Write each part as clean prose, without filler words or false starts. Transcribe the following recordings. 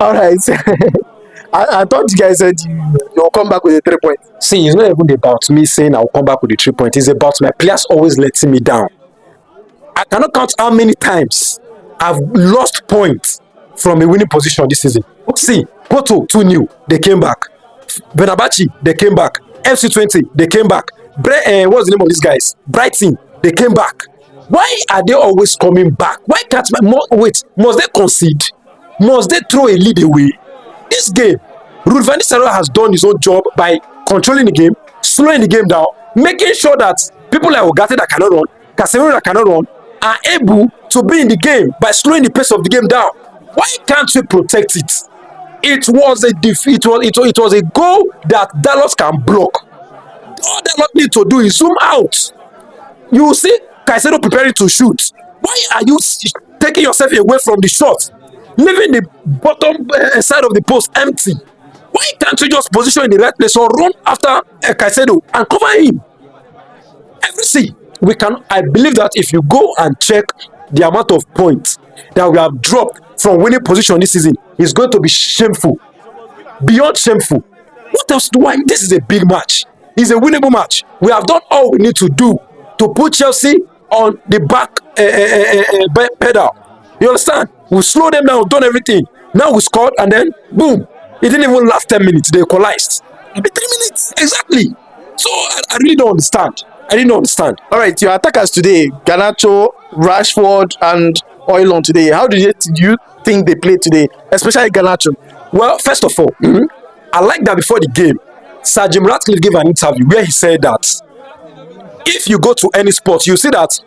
All right. I thought you guys said you'll come back with a 3 point. See, it's not even about me saying I'll come back with the 3 point. It's about my players always letting me down. I cannot count how many times I've lost points from a winning position this season. See, Porto 2-0, they came back. Benabachi, they came back. FC20, they came back. What's the name of these guys? Brighton, they came back. Why are they always coming back? Why can't wait? Must they concede? Must they throw a lead away? This game, Bruno Fernandes has done his own job by controlling the game, slowing the game down, making sure that people like Ogate that cannot run, Casemiro that cannot run, are able to be in the game by slowing the pace of the game down. Why can't we protect it? It was a defeat. It was a goal that Dallas can block. All Dallas need to do is zoom out. You see Caicedo preparing to shoot. Why are you taking yourself away from the shot, leaving the bottom side of the post empty? Why can't you just position in the right place or run after Caicedo and cover him? See, we can. I believe that if you go and check the amount of points that we have dropped from winning position this season, it's going to be shameful, beyond shameful. What else do I? This is a big match. It's a winnable match. We have done all we need to do to put Chelsea on the back pedal. You understand? We slowed them down, done everything. Now we scored, and then boom! It didn't even last 10 minutes. They equalized. 3 minutes exactly. So I really don't understand. I didn't understand. All right, your attackers today, Garnacho, Rashford, and Højlund today. How do you think they played today, especially Garnacho? Well, first of all, I like that before the game, Sir Jim Ratcliffe gave an interview where he said that if you go to any sport, you see that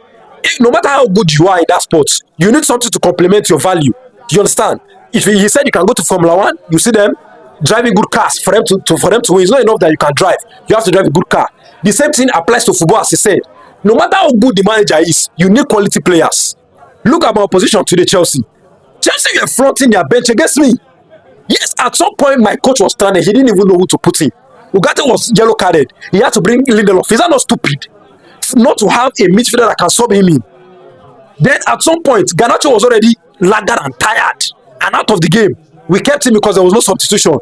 no matter how good you are in that sport, you need something to complement your value. You understand? If he said you can go to Formula One, you see them driving good cars for them to win. It's not enough that you can drive. You have to drive a good car. The same thing applies to football, as he said. No matter how good the manager is, you need quality players. Look at my opposition today, Chelsea. Chelsea were fronting their bench against me. Yes, at some point my coach was stranded. He didn't even know who to put in. Ugarte was yellow carded. He had to bring Lindelof. Is that not stupid? Not to have a midfielder that can sub him in. Then at some point, Garnacho was already lagged and tired and out of the game. We kept him because there was no substitution.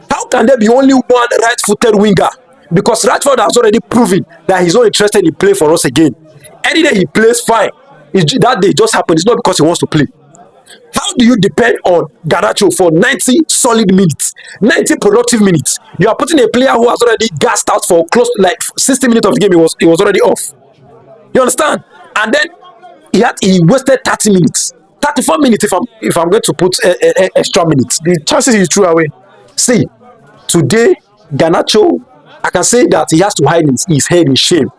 How can there be only one right-footed winger? Because Rashford has already proven that he's not interested in playing for us again. Any day he plays, fine. That day just happened. It's not because he wants to play. How do you depend on Garnacho for 90 solid minutes, 90 productive minutes? You are putting a player who has already gassed out for close to like 60 minutes of the game. He was already off. You understand? And then he wasted 30 minutes, 34 minutes if I'm going to put extra minutes. The chances he threw away. See, today Garnacho, I can say that he has to hide his head in shame.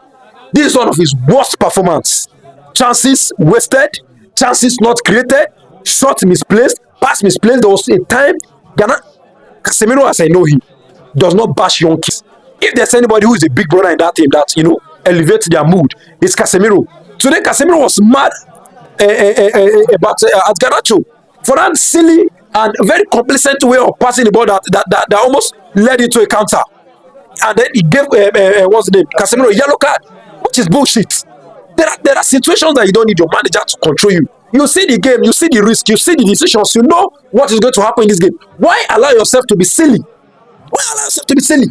This is one of his worst performances. Chances wasted, chances not created, shot misplaced, pass misplaced. There was a time Casemiro, as I know him, does not bash young kids. If there's anybody who is a big brother in that team that elevates their mood, it's Casemiro. Today Casemiro was mad about at Garnacho for that silly and very complacent way of passing the ball that almost led into a counter. And then he gave what's the name? Casemiro a yellow card, which is bullshit. There are situations that you don't need your manager to control you. You see the game, you see the risk, you see the decisions, you know what is going to happen in this game. Why allow yourself to be silly? Why allow yourself to be silly?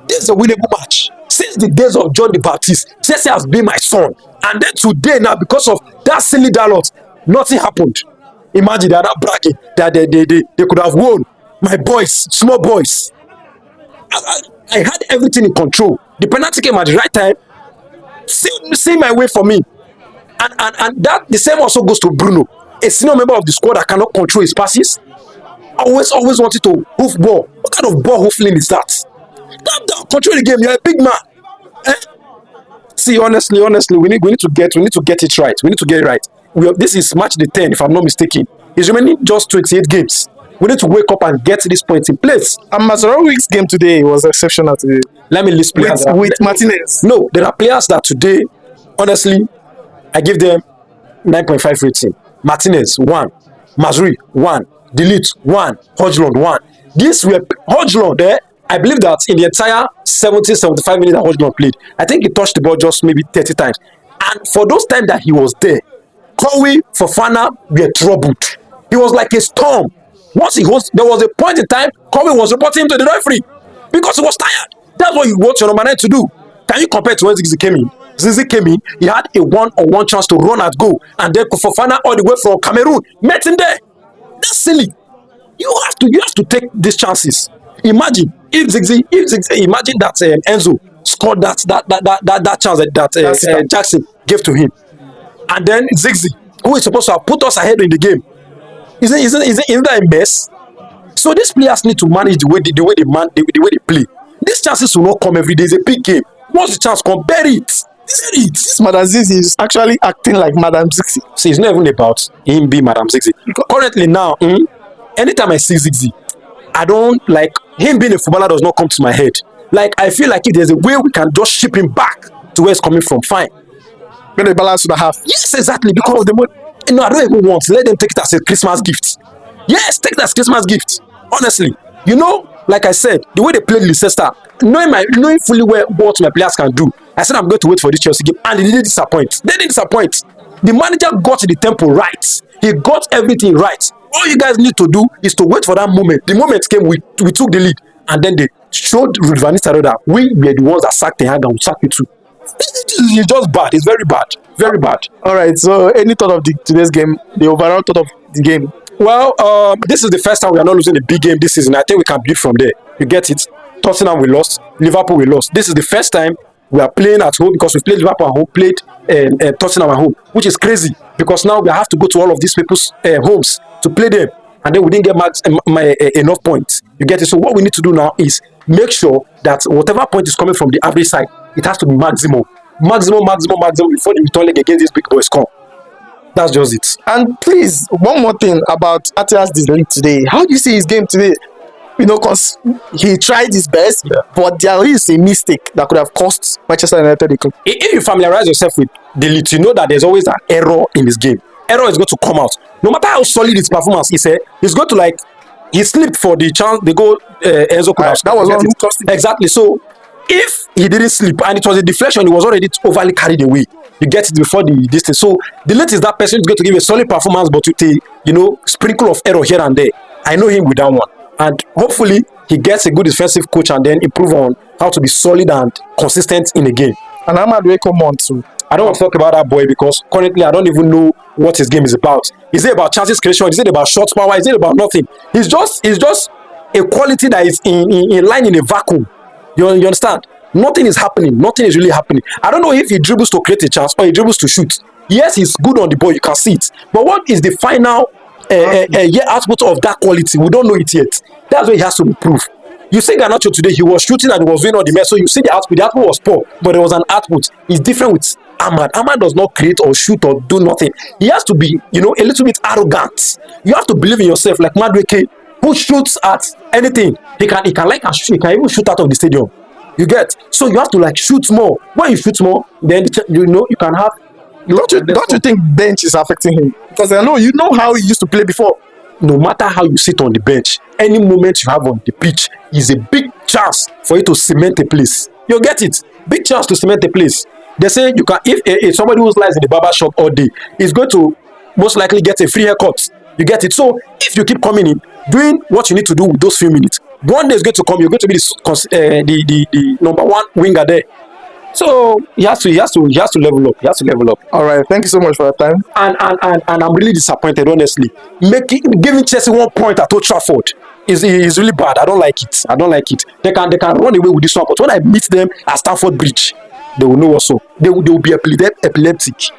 This is a winnable match. Since the days of John the Baptist, Chelsea has been my son. And then today now, because of that silly dialogue, nothing happened. Imagine they are not bragging that they could have won. My boys, small boys. I had everything in control. The penalty came at the right time. See my way for me. And that the same also goes to Bruno, a senior member of the squad that cannot control his passes. Always wanted to hoof ball. What kind of ball hoofling is that? Calm down, control the game. You're a big man. See, honestly, we need to get it right. We need to get it right. This is match the 10, if I'm not mistaken. It's remaining just 28 games. We need to wake up and get this point in place. And Mazarawi's game today was exceptional today. Let me list players with Martinez. No, there are players that today, honestly, I give them 9.5 rating. Martinez 1, Mazraoui 1, Delete 1, Højlund 1. This were Højlund there. I believe that in the entire 70-75 minutes that Højlund played, I think he touched the ball just maybe 30 times. And for those times that he was there, Kowi, Fofana were troubled. He was like a storm. Once he holds, there was a point in time Kobe was reporting him to the referee because he was tired. That's what you want your number 9 to do. Can you compare it to when Ziggy came in? Ziggy came in, he had a one-on-one chance to run at goal, and then Fofana all the way from Cameroon met him there. That's silly. You have to take these chances. Imagine if Ziggy, imagine that Enzo scored that chance that Jackson gave to him, and then Ziggy, who is supposed to have put us ahead in the game, isn't that a mess? So these players need to manage the way they play. These chances will not come every day. It's a big game. Once the chance come, bury it. This Madam Zizi is actually acting like Madam Zixi. See, it's not even about him being Madam Ziggy. Currently now, anytime I see Ziggy, I don't like him being a footballer does not come to my head. Like I feel like if there's a way we can just ship him back to where he's coming from, fine. When the balance to the half. Yes, exactly. Because no, I don't even want. Let them take it as a Christmas gift. Yes, take it as Christmas gift. Honestly, like I said, the way they played Leicester, knowing fully well what my players can do, I said I'm going to wait for this Chelsea game, and they didn't disappoint. They didn't disappoint. The manager got the tempo right. He got everything right. All you guys need to do is to wait for that moment. The moment came, we took the lead, and then they showed Ruud van Nistelrooy that we were the ones that sacked the hand and we sacked you too. It's just bad. It's very bad. Very bad. All right. So, any thought of today's game? The overall thought of the game? Well, this is the first time we are not losing a big game this season. I think we can build from there. You get it? Tottenham we lost, Liverpool we lost. This is the first time we are playing at home because we played Liverpool at home, played Tottenham at home, which is crazy because now we have to go to all of these people's homes to play them, and then we didn't get enough points. You get it? So what we need to do now is make sure that whatever point is coming from the average side, it has to be maximum before the return leg against these big boys come. That's just it. And please, one more thing about Atias Disleague today. How do you see his game today? Because he tried his best, but there is a mistake that could have cost Manchester United the club. If you familiarize yourself with Delete, you know that there's always an error in his game. Error is going to come out. No matter how solid his performance is, he's going to he slipped for the chance, the goal Enzo could have scored. That was one who cost him. Exactly. So if he didn't slip and it was a deflection, he was already overly carried away. You get it before the distance. So Delete is that person who's going to give a solid performance, but with a sprinkle of error here and there. I know him with that one. And hopefully he gets a good defensive coach and then improve on how to be solid and consistent in the game. And Ahmad will come on too. I don't want to talk about that boy because currently I don't even know what his game is about. Is it about chances creation? Is it about shot power? Is it about nothing? It's just a quality that is in line in a vacuum. You understand? Nothing is happening. Nothing is really happening. I don't know if he dribbles to create a chance or he dribbles to shoot. Yes, he's good on the ball. You can see it. But what is the final output of that quality? We don't know it yet. That's where he has to improve. You see Garnacho today, he was shooting and he was doing all the mess. So you see the output. The output was poor, but there was an output. It's different with Ahmad. Ahmad does not create or shoot or do nothing. He has to be, a little bit arrogant. You have to believe in yourself, like Madueke, who shoots at anything. He can even shoot out of the stadium. You get? So you have to shoot more. When you shoot more, then you can have. Don't you think bench is affecting him? Because I know how he used to play before. No matter how you sit on the bench, any moment you have on the pitch is a big chance for you to cement a place. You get it? Big chance to cement a place. They say you can if somebody who lies in the barber shop all day is going to most likely get a free haircut. You get it? So if you keep coming in, doing what you need to do with those few minutes, one day is going to come. You're going to be the number one winger there. So he has to level up. He has to level up. All right. Thank you so much for your time. And I'm really disappointed, honestly. Giving Chelsea 1 point at Old Trafford is really bad. I don't like it. They can run away with this one, but when I meet them at Stamford Bridge, they will know also. They will be epileptic.